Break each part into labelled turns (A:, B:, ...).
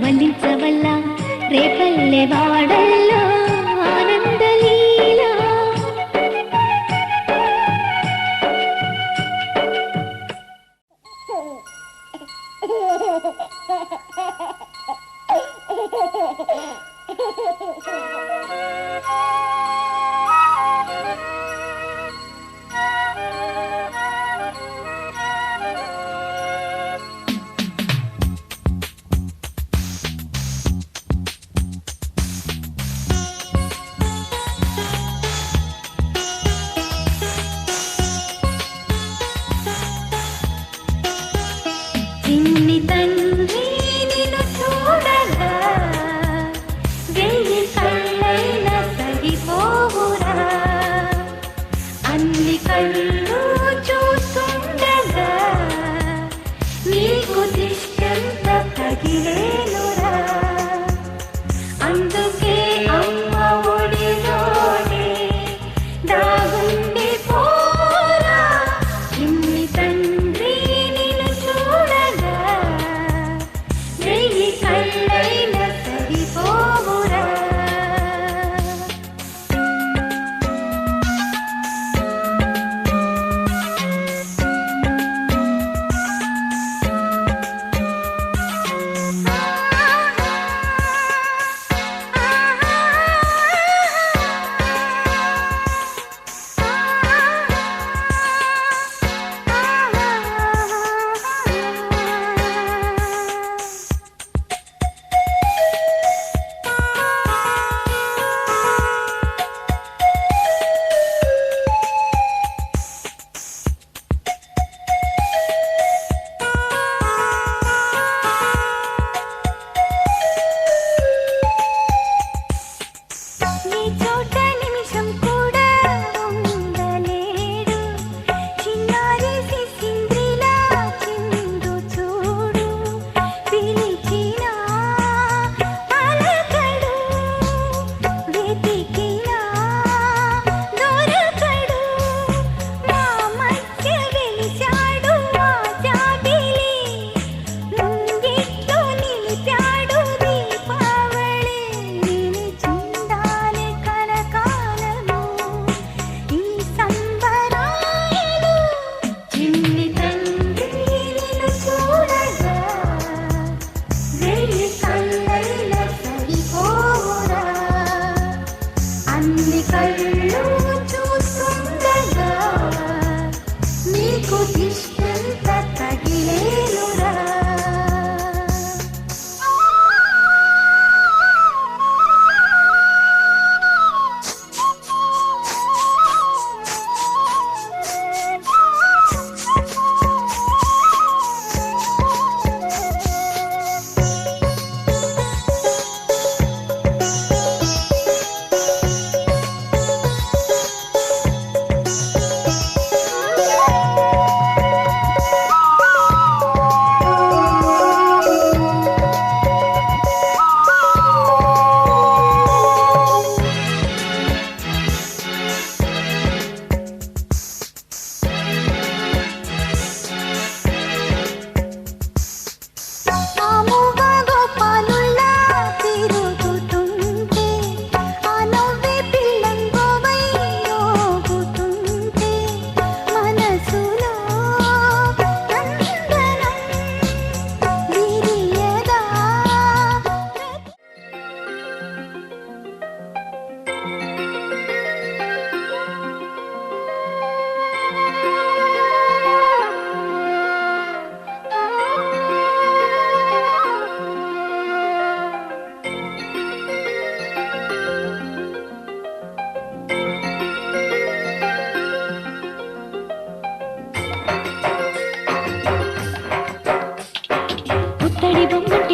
A: వల్లించవల్ల రేపల్లె వాడల్లో ఆనందలీలా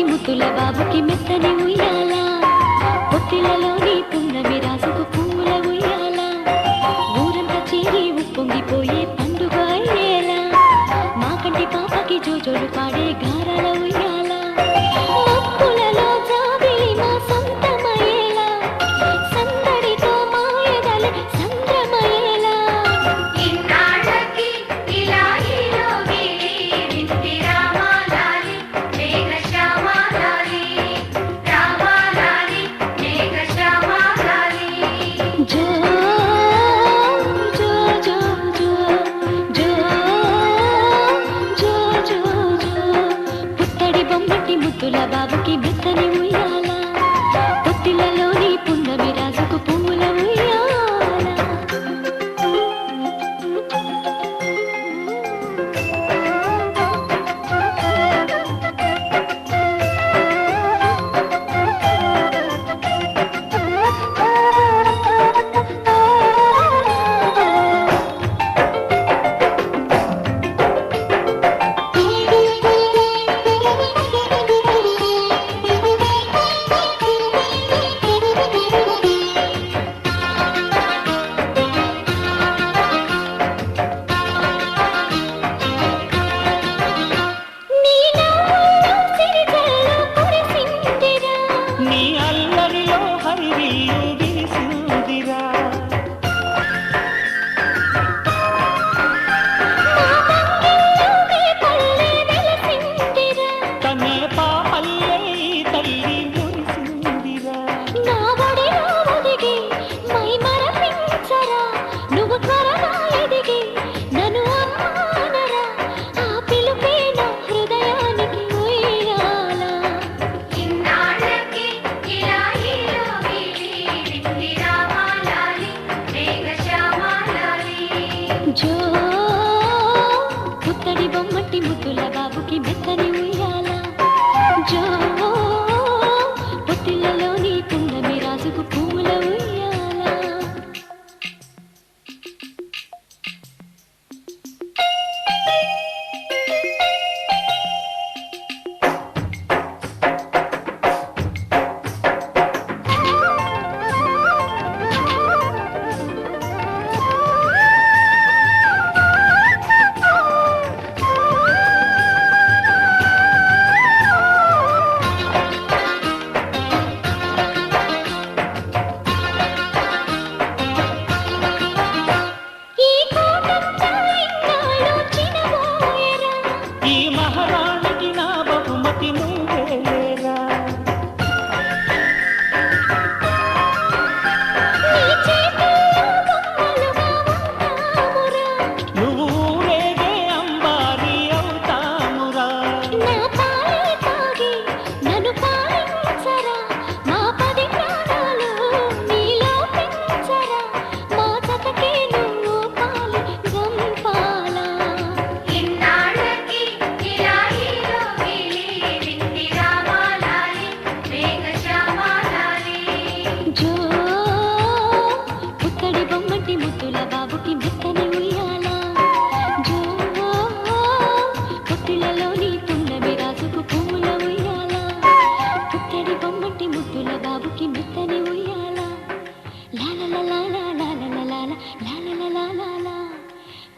B: ముద్దుల బాబుకి మెత్తని ఉయ్యాల, పొత్తిళ్ళలోని పున్నమి రాసుకు పూల ఉయ్యాల, ఊరంతా చేరి ఉప్పొంగిపోయే పండుగ అయ్యేలా, మా కంటి పాపకి జోజోలు పాడే గారాల ఉయ్యాల, మబ్బులలో జాబిలి మా సొంతమయ్యేలా, సందడితో మాయదల సంద్రమయ్యేలా.
C: ఇన్నాళ్ళకి ఇలా ఈలోగి వింటి రామాలాలి మేఘ శ్యామాలాలి.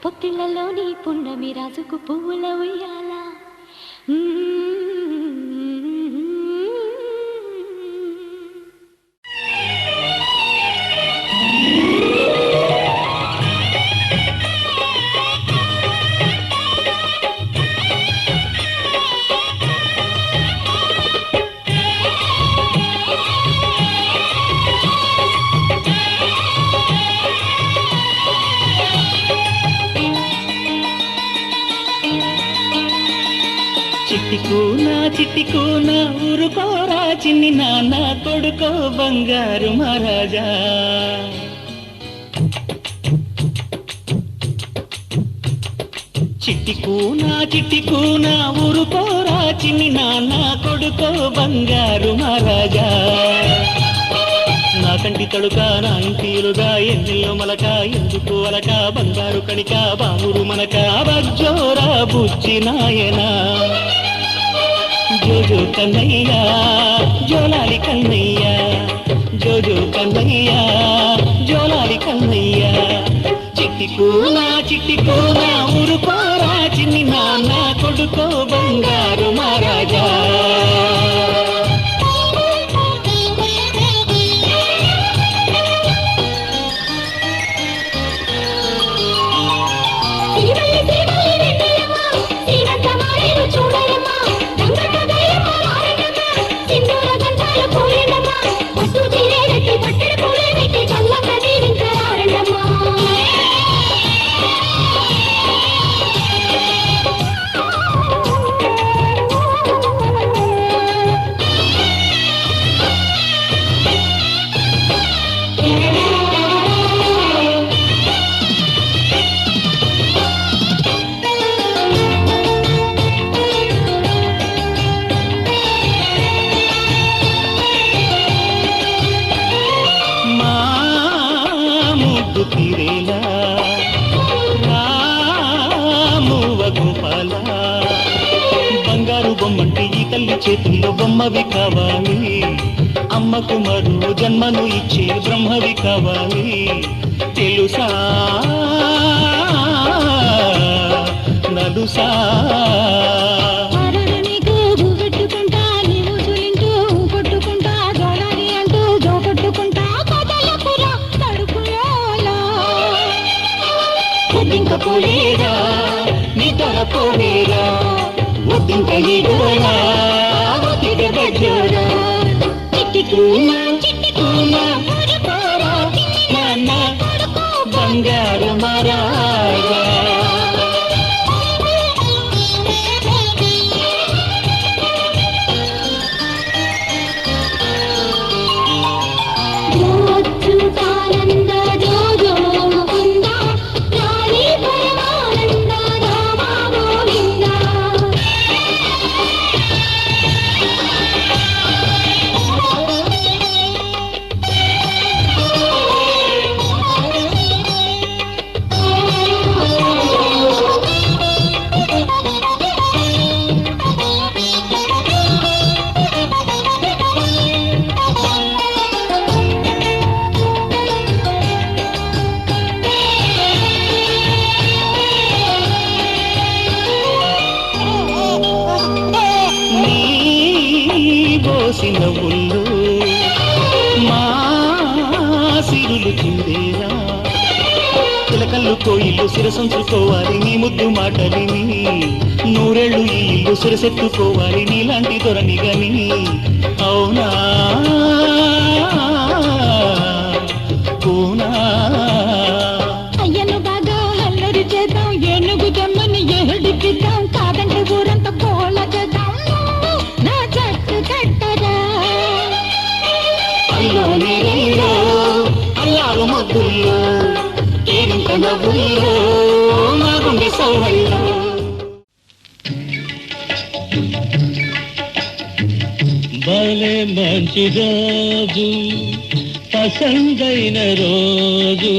B: పొత్తిళ్లలోని పున్నమి రాజుకు పువ్వుల ఉయ్యాల.
D: చిట్టికూనా ఊరుకోరా చిన్ని నాన్న కొడుకో బంగారు మహారాజా. చిట్టికూనా ఊరుకోరా చిన్ని నాన్న కొడుకో బంగారు మహారాజా. నా కంటి తడుక నా ఇంటిలుగా ఎన్నెల్లో మలక ఎందుకు అలక బంగారు కణిక బామురు మనక బజ్జోరా బుజ్జి నాయనా. జోజో కన్నయ్యా జోలాలి కన్నయ్యా, జోజో కన్నయ్యా జోలాలి కన్నయ్యా. చిట్టికూనా ఊరుకోరా చిన్ని నాన్న కొడుకో బంగారు మహారాజా. బంగారు బొమ్మంటే ఈ తల్లి చేతుల్లో బొమ్మవి కావాలి, అమ్మకు మరో జన్మను ఇచ్చే బ్రహ్మవి కావాలి. తెలుసా నలుసా పోలేరా నీ తర పోలేరా ఒద్దింక ఈడోరా ఒత్తిడి బజ్జోరా. చిట్టికూనా ఊరుకోరా నాన్న బంగారు మహారాజా. నవ్వుల్లో మా సిరులు చిందేరా, చిలకల్లు కోయిల్లు శిరసంచుకోవాలి నీ ముద్దు మాటలిని, నూరేళ్ళు ఈ ఇల్లు శిరసెత్తుకోవాలి నీలాంటి దొరని గని. అవునా పూనా
B: అయ్యను బాగా అల్లరి చేద్దాం, ఏనుగు జమ్మని ఏడిపిద్దాం, కాదంటే ఊరంతా కోళ్ళ చేద్దాం. నా జట్టు కట్టరా
D: అల్లారు మద్దుల్లో కేరింత నవ్వుల్లో మా గుండె సౌహల్లో. భలే మంచి రోజు పసందైన రోజు,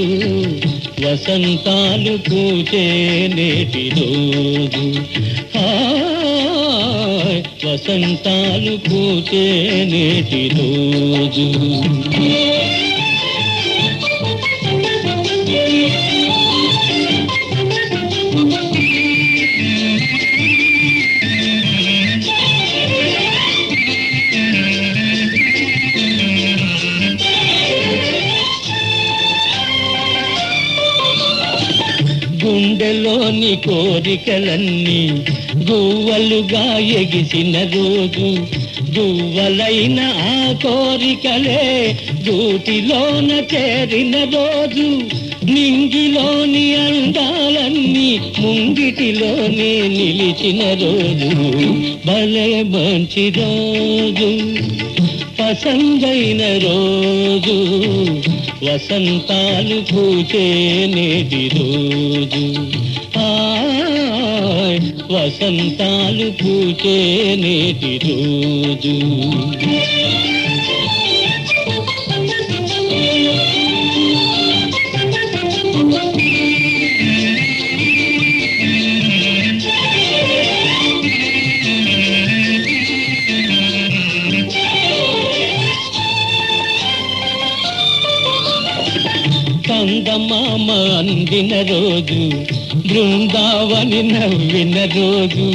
D: వసంతాలు పూచే నేటి రోజు, వసంతాలు పూచే నేటి రోజు. గుండెలోని కోరికలన్నీ గువ్వలుగా ఎగిసిన రోజు, గువ్వలైన ఆ కోరికలే గూటిలోన చేరిన రోజు, నింగిలోని అందాలన్నీ ముంగిటిలోనే నిలిచిన రోజు, భలే మంచి రోజు, పసందైన రోజు, వసంతాలు పూచే నేటి రోజు, వసంతాలు పూచే నేటి రోజు. చందమామ అందిన రోజు, బృందావని నవ్విన రోజు,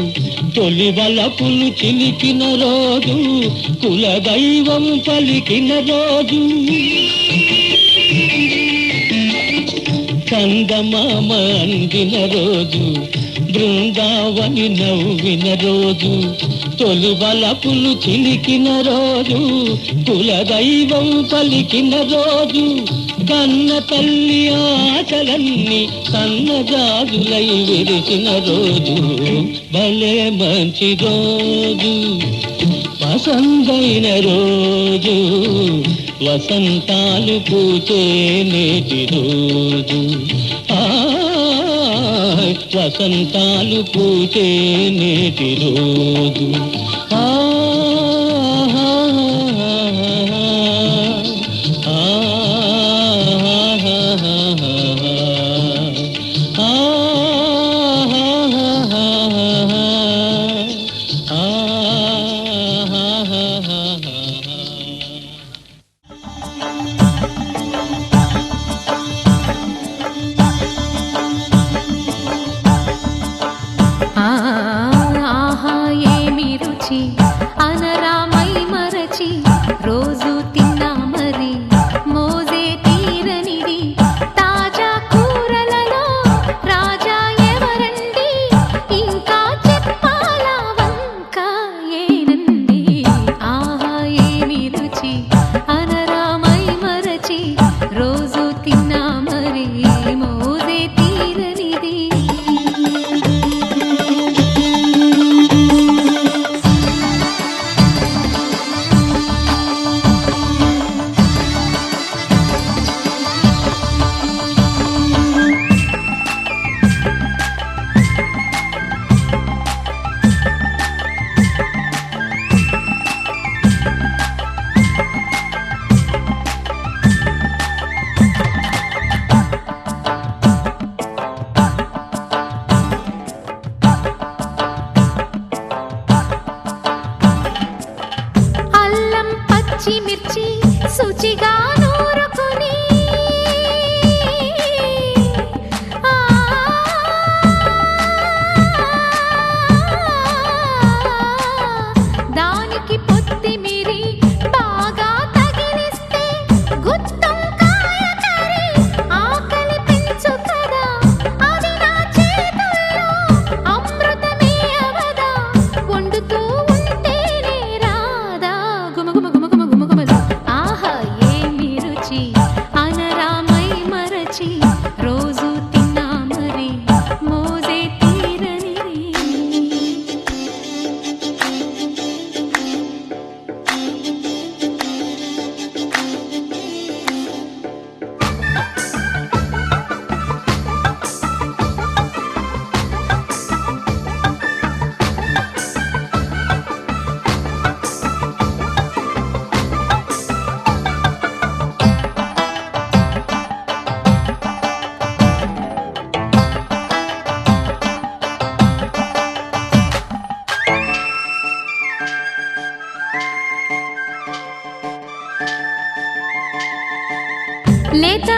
D: తొలి వలపులు చిలికిన రోజు, కులదైవం పలికిన రోజు. చందమామ అందిన రోజు, బృందావని నవ్విన రోజు, తొలి వలపులు చిలికిన రోజు, కులదైవం పలికిన రోజు, కన్న తల్లి ఆశలన్నీ సన్నజాజులై విరిసిన రోజు, భలే మంచి రోజు, పసందైన రోజు, వసంతాలు పూచే నేటి రోజు, వసంతాలు పూచే నేటి రోజు.
E: ఆహా ఏమి రుచి అనరామై మరచి రోజు తిన్నా మరి మోజే తీరనిది తాజా కూరలలో రాజా ఎవరండి ఇంకా చెప్పాలా వంక ఏనండి ఆహా ఏమి రుచి అనరామై మరచి రోజు తిన్నా మరి మోజే తీరనిది అల్లం పచ్చిమిర్చి శుచిగా నూరుకొని దానికి పొత్తిమిరి బాగా తగిలిస్తే గుత్తొంకాయ కర్రీ ఆకలి పెంచు కదా అది నా చేతుల్లో అమృతమే అవదా వండుతూ ఉంటేనే రాదా గుమగుమ గుమగుమ గుమగుమలు ఆహా ఏమి రుచి అనరామై మరచి రోజు తిన్నా మరి మోజే తీరనిది లేత